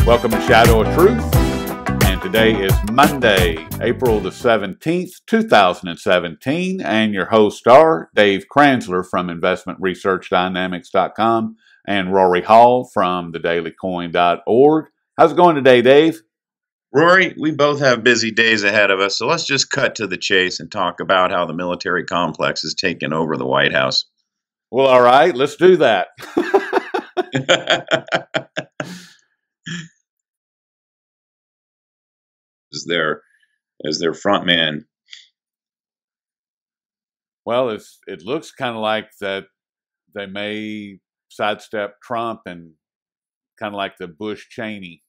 Welcome to Shadow of Truth, and today is Monday, April the 17th, 2017, and your hosts are Dave Kranzler from InvestmentResearchDynamics.com and Rory Hall from thedailycoin.org. How's it going today, Dave? Rory, we both have busy days ahead of us, so let's just cut to the chase and talk about how the military complex has taken over the White House. Well, all right, let's do that. as their front man. Well, it looks kind of like that they may sidestep Trump and kind of like the Bush-Cheney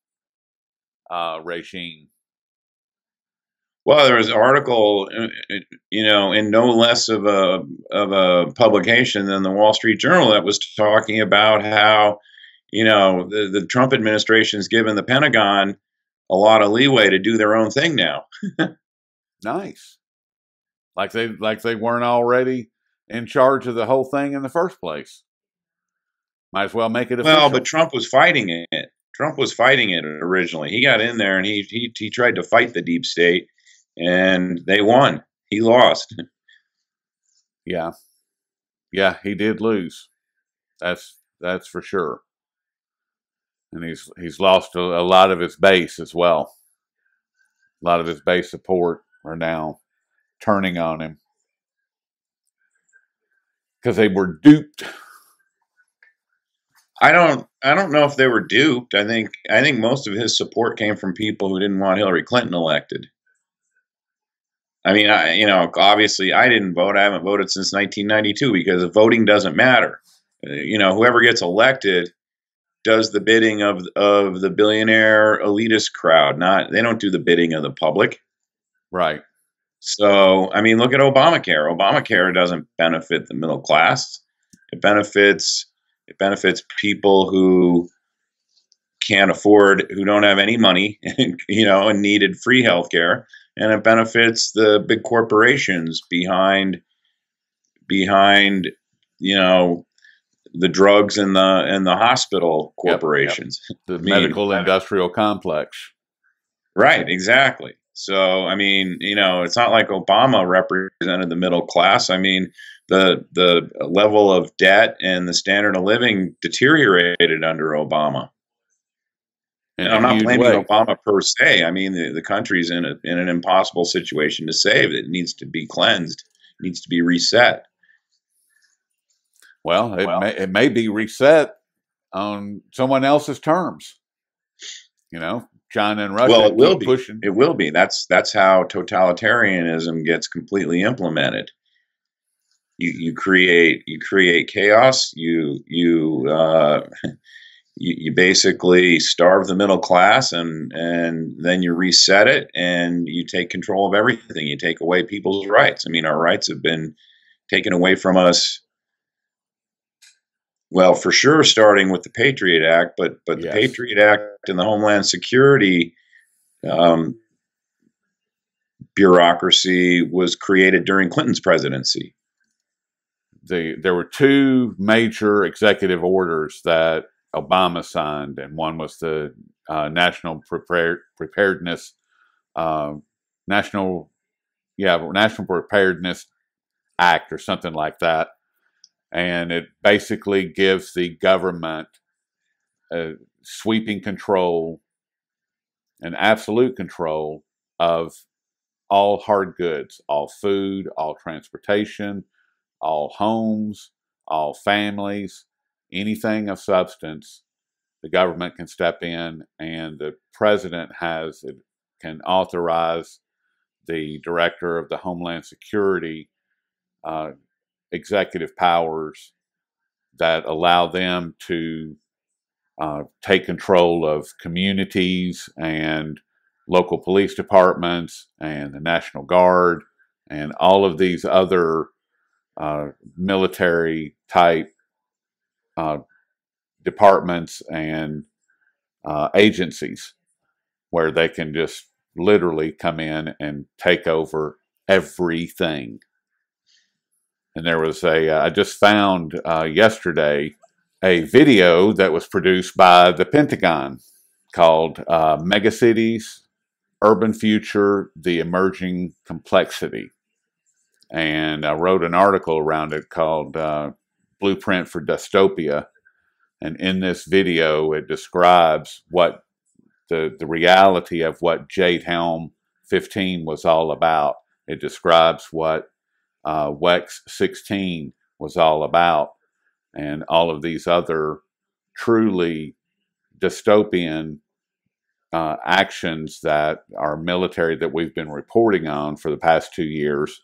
regime. Well, there was an article, in no less of a publication than the Wall Street Journal that was talking about how, the Trump administration has given the Pentagon a lot of leeway to do their own thing now. Nice. Like they weren't already in charge of the whole thing in the first place. Might as well make it official. Well, but Trump was fighting it. Trump was fighting it originally. He got in there and he tried to fight the deep state, and they won. He lost. Yeah, he did lose. That's for sure. And he's lost a lot of his base as well. A lot of his base support are now turning on him because they were duped. I don't know if they were duped. I think most of his support came from people who didn't want Hillary Clinton elected. I mean, obviously I didn't vote. I haven't voted since 1992 because voting doesn't matter. Whoever gets elected does the bidding of the billionaire elitist crowd. They don't do the bidding of the public. Right. So, I mean, look at Obamacare. Obamacare doesn't benefit the middle class. It benefits people who can't afford, who don't have any money, and needed free health care. And it benefits the big corporations behind the drugs and the hospital corporations. Yep. The medical industrial complex. Right, exactly. So, I mean, it's not like Obama represented the middle class. I mean, the level of debt and the standard of living deteriorated under Obama. And I'm not blaming Obama per se. I mean, the country's in an impossible situation to save. It needs to be cleansed. It needs to be reset. Well, it may be reset on someone else's terms. China and Russia. Well, it will be. Pushing. It will be. That's how totalitarianism gets completely implemented. You create chaos. You basically starve the middle class, and then you reset it, and you take control of everything. You take away people's rights. I mean, our rights have been taken away from us. Well, for sure, starting with the Patriot Act, but yes. The Patriot Act and the Homeland Security bureaucracy was created during Clinton's presidency. There were two major executive orders that Obama signed, and one was the National Preparedness National Preparedness Act or something like that. And it basically gives the government sweeping control and absolute control of all hard goods, all food, all transportation, all homes, all families, anything of substance. The government can step in, and the president can authorize the director of the Homeland Security executive powers that allow them to take control of communities and local police departments and the National Guard and all of these other military type departments and agencies where they can just literally come in and take over everything. And there was I just found yesterday a video that was produced by the Pentagon. called Megacities, Urban Future, The Emerging Complexity. And I wrote an article around it called Blueprint for Dystopia. And in this video, it describes what the reality of what Jade Helm 15 was all about. It describes what WEX 16 was all about, and all of these other truly dystopian actions that our military that we've been reporting on for the past 2 years,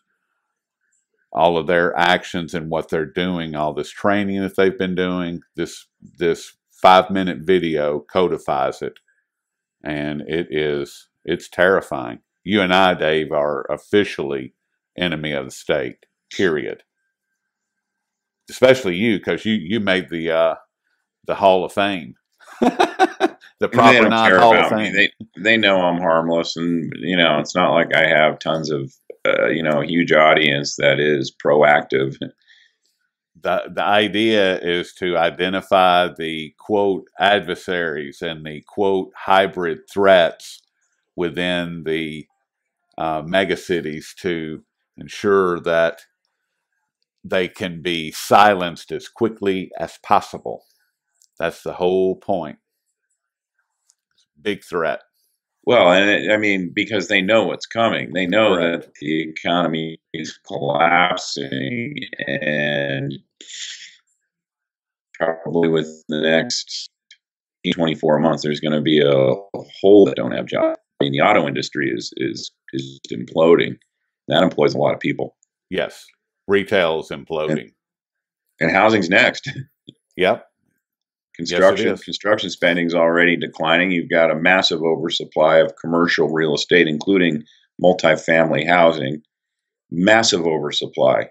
all of their actions and what they're doing, all this training that they've been doing, this 5-minute video codifies it. And it's terrifying. You and I, Dave, are officially enemy of the state, period. Especially you, because you made the Hall of Fame. The And they proper don't care non-Hall of about me. Fame. They know I'm harmless, and it's not like I have tons of huge audience that is proactive. The idea is to identify the quote adversaries and the quote hybrid threats within the megacities to ensure that they can be silenced as quickly as possible. That's the whole point. Big threat. Well, and I mean, because they know what's coming. They know Correct. that the economy is collapsing, and probably within the next 24 months, there's going to be a hole that don't have jobs. I mean, the auto industry is imploding. That employs a lot of people. Yes. Retail's imploding. And housing's next. Yep. Construction spending is already declining. You've got a massive oversupply of commercial real estate, including multifamily housing. Massive oversupply. I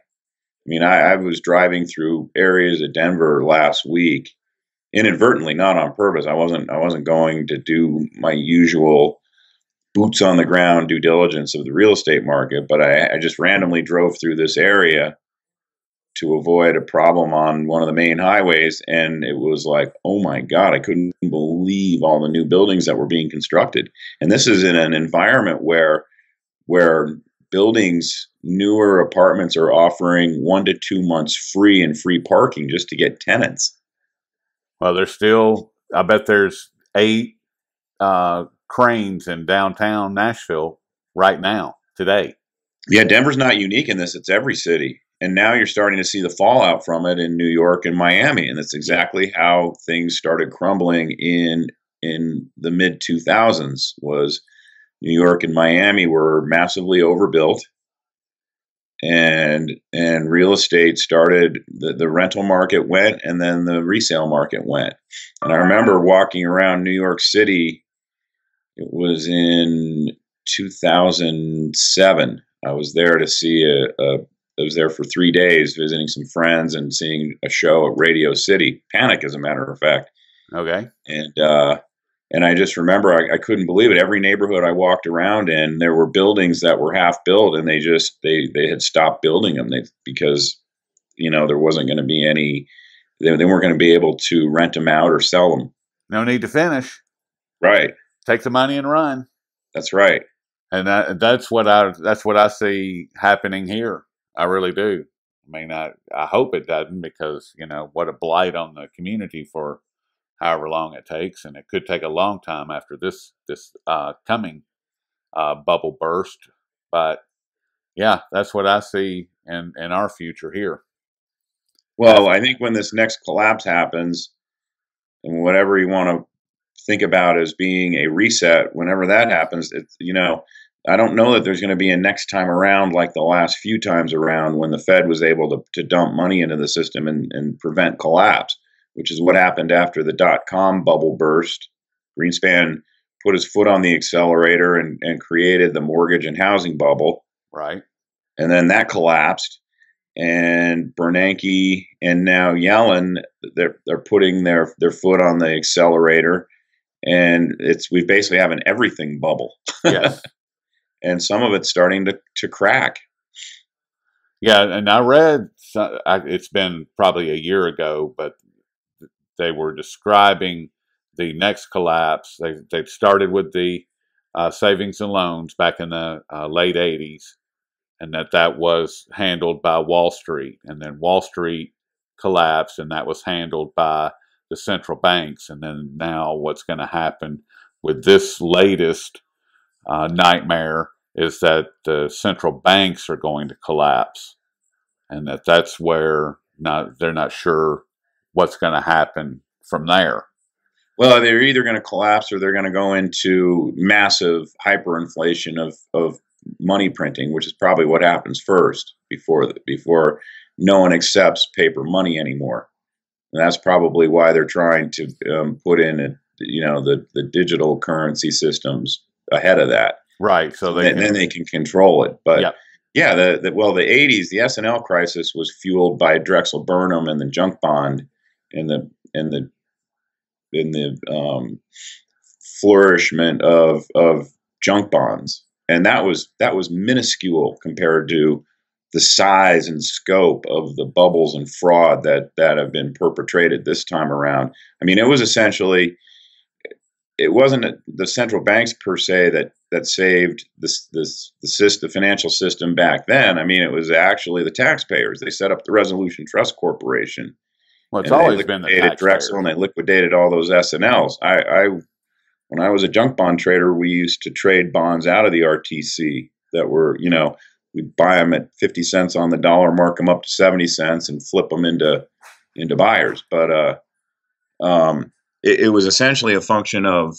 mean, I was driving through areas of Denver last week, inadvertently, not on purpose. I wasn't going to do my usual boots on the ground due diligence of the real estate market, but I just randomly drove through this area to avoid a problem on one of the main highways, and it was like, oh my God, I couldn't believe all the new buildings that were being constructed. And this is in an environment where buildings, newer apartments are offering 1 to 2 months free and free parking just to get tenants. Well, I bet there's 8 cranes in downtown Nashville right now, today. Yeah, Denver's not unique in this. It's every city. And now you're starting to see the fallout from it in New York and Miami. And that's exactly how things started crumbling in the mid 2000s. Was New York and Miami were massively overbuilt, and real estate started, the rental market went, and then the resale market went. And I remember walking around New York City. It was in 2007. I was there to see I was there for 3 days visiting some friends and seeing a show at Radio City, Panic, as a matter of fact. Okay. And I just remember I couldn't believe it. Every neighborhood I walked around in, there were buildings that were half built, and they had stopped building them because there wasn't going to be any. They weren't going to be able to rent them out or sell them. No need to finish. Right. Take the money and run. That's right. And that's what I see happening here. I really do. I mean, I hope it doesn't, because what a blight on the community for however long it takes, and it could take a long time after this coming bubble burst. But yeah, that's what I see in our future here. Well, I think when this next collapse happens, and whatever you want to think about as being a reset, whenever that happens, it's I don't know that there's going to be a next time around like the last few times around when the Fed was able to dump money into the system and prevent collapse, which is what happened after the dot-com bubble burst. Greenspan put his foot on the accelerator and created the mortgage and housing bubble. Right. And then that collapsed. And Bernanke and now Yellen, they're putting their foot on the accelerator. And we basically have an everything bubble. Yes. And some of it's starting to crack. Yeah, and I read, it's been probably a year ago, but they were describing the next collapse, they started with the savings and loans back in the late 80s, and that was handled by Wall Street. And then Wall Street collapsed, and that was handled by the central banks. And then now what's going to happen with this latest nightmare is that the central banks are going to collapse, and that's where they're not sure what's going to happen from there. Well, they're either going to collapse or they're going to go into massive hyperinflation of money printing, which is probably what happens first before no one accepts paper money anymore. And that's probably why they're trying to put in the digital currency systems ahead of that. Right. So then they can control it. But yep. Yeah, the 80s, the S&L crisis was fueled by Drexel Burnham and the junk bond and the flourishment of junk bonds, and that was minuscule compared to the size and scope of the bubbles and fraud that have been perpetrated this time around. I mean, it wasn't the central banks per se that saved the financial system back then. I mean, it was actually the taxpayers. They set up the Resolution Trust Corporation. Well, it's always been the taxpayers. Drexel, and they liquidated all those S&Ls. When I was a junk bond trader, we used to trade bonds out of the RTC that were, we'd buy them at 50 cents on the dollar, mark them up to 70 cents, and flip them into buyers. But it was essentially a function of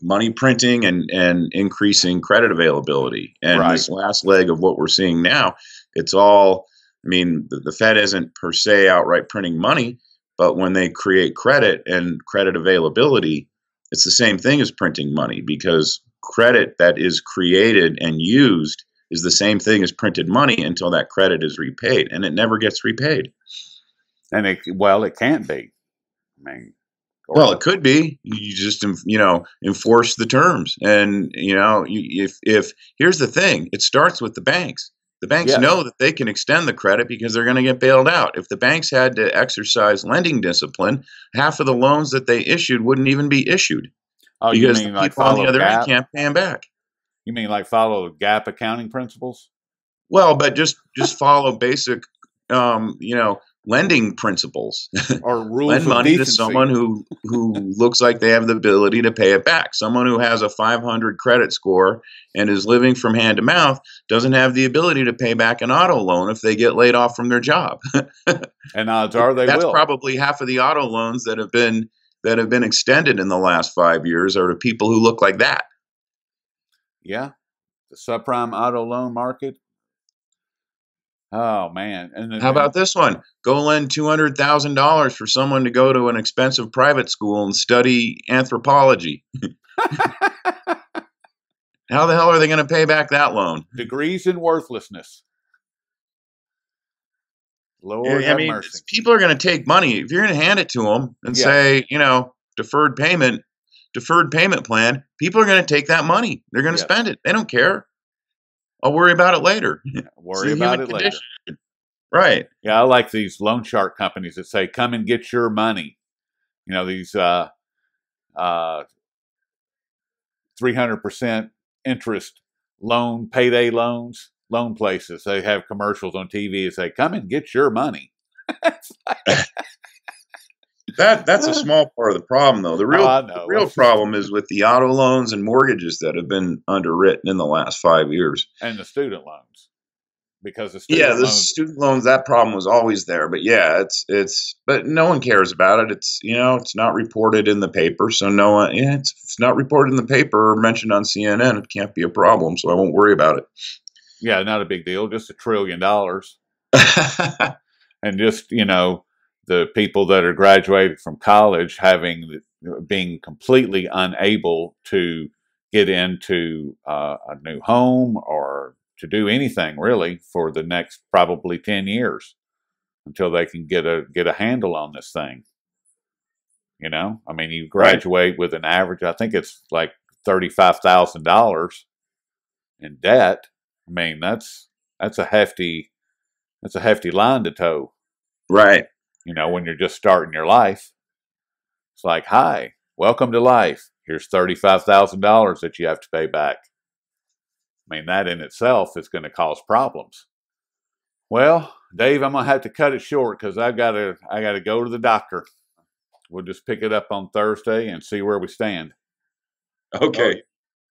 money printing and increasing credit availability. And right. This last leg of what we're seeing now, it's all, I mean, the Fed isn't per se outright printing money, but when they create credit and credit availability, it's the same thing as printing money, because credit that is created and used is the same thing as printed money until that credit is repaid, and it never gets repaid. And it can't be. I mean, well, it could be. You just enforce the terms, and if here's the thing, it starts with the banks. The banks yes. know that they can extend the credit because they're going to get bailed out. If the banks had to exercise lending discipline, half of the loans that they issued wouldn't even be issued. Oh, because you mean the like people on the other GAAP? end can't pay them back. You mean like follow GAAP accounting principles? Well, but just follow basic, lending principles. Or rules Lend of money decency. to someone who looks like they have the ability to pay it back. Someone who has a 500 credit score and is living from hand to mouth doesn't have the ability to pay back an auto loan if they get laid off from their job. And odds are That's will. probably half of the auto loans that have been extended in the last 5 years are to people who look like that. Yeah, the subprime auto loan market. Oh man! How about this one? Go lend $200,000 for someone to go to an expensive private school and study anthropology. How the hell are they going to pay back that loan? Degrees in worthlessness. Lord have mercy. People are going to take money. If you're going to hand it to them and say, deferred payment plan, people are going to take that money. They're going to spend it. They don't care. I'll worry about it later. Worry about it later. Right. Yeah, I like these loan shark companies that say, come and get your money. These 300% interest payday loan places. They have commercials on TV that say, come and get your money. That's a small part of the problem, though. The real problem is with the auto loans and mortgages that have been underwritten in the last 5 years, and the student loans, because the student loans, that problem was always there. But but no one cares about it. It's not reported in the paper, so no one. Yeah, it's not reported in the paper or mentioned on CNN. It can't be a problem, so I won't worry about it. Yeah, not a big deal. Just $1 trillion, and just the people that are graduated from college being completely unable to get into a new home or to do anything really for the next probably 10 years until they can get a handle on this thing. I mean, you graduate with an average, I think it's like $35,000 in debt. I mean, that's a hefty line to toe. Right. When you're just starting your life. It's like, hi, welcome to life. Here's $35,000 that you have to pay back. I mean, that in itself is going to cause problems. Well, Dave, I'm going to have to cut it short because I got to go to the doctor. We'll just pick it up on Thursday and see where we stand. Okay.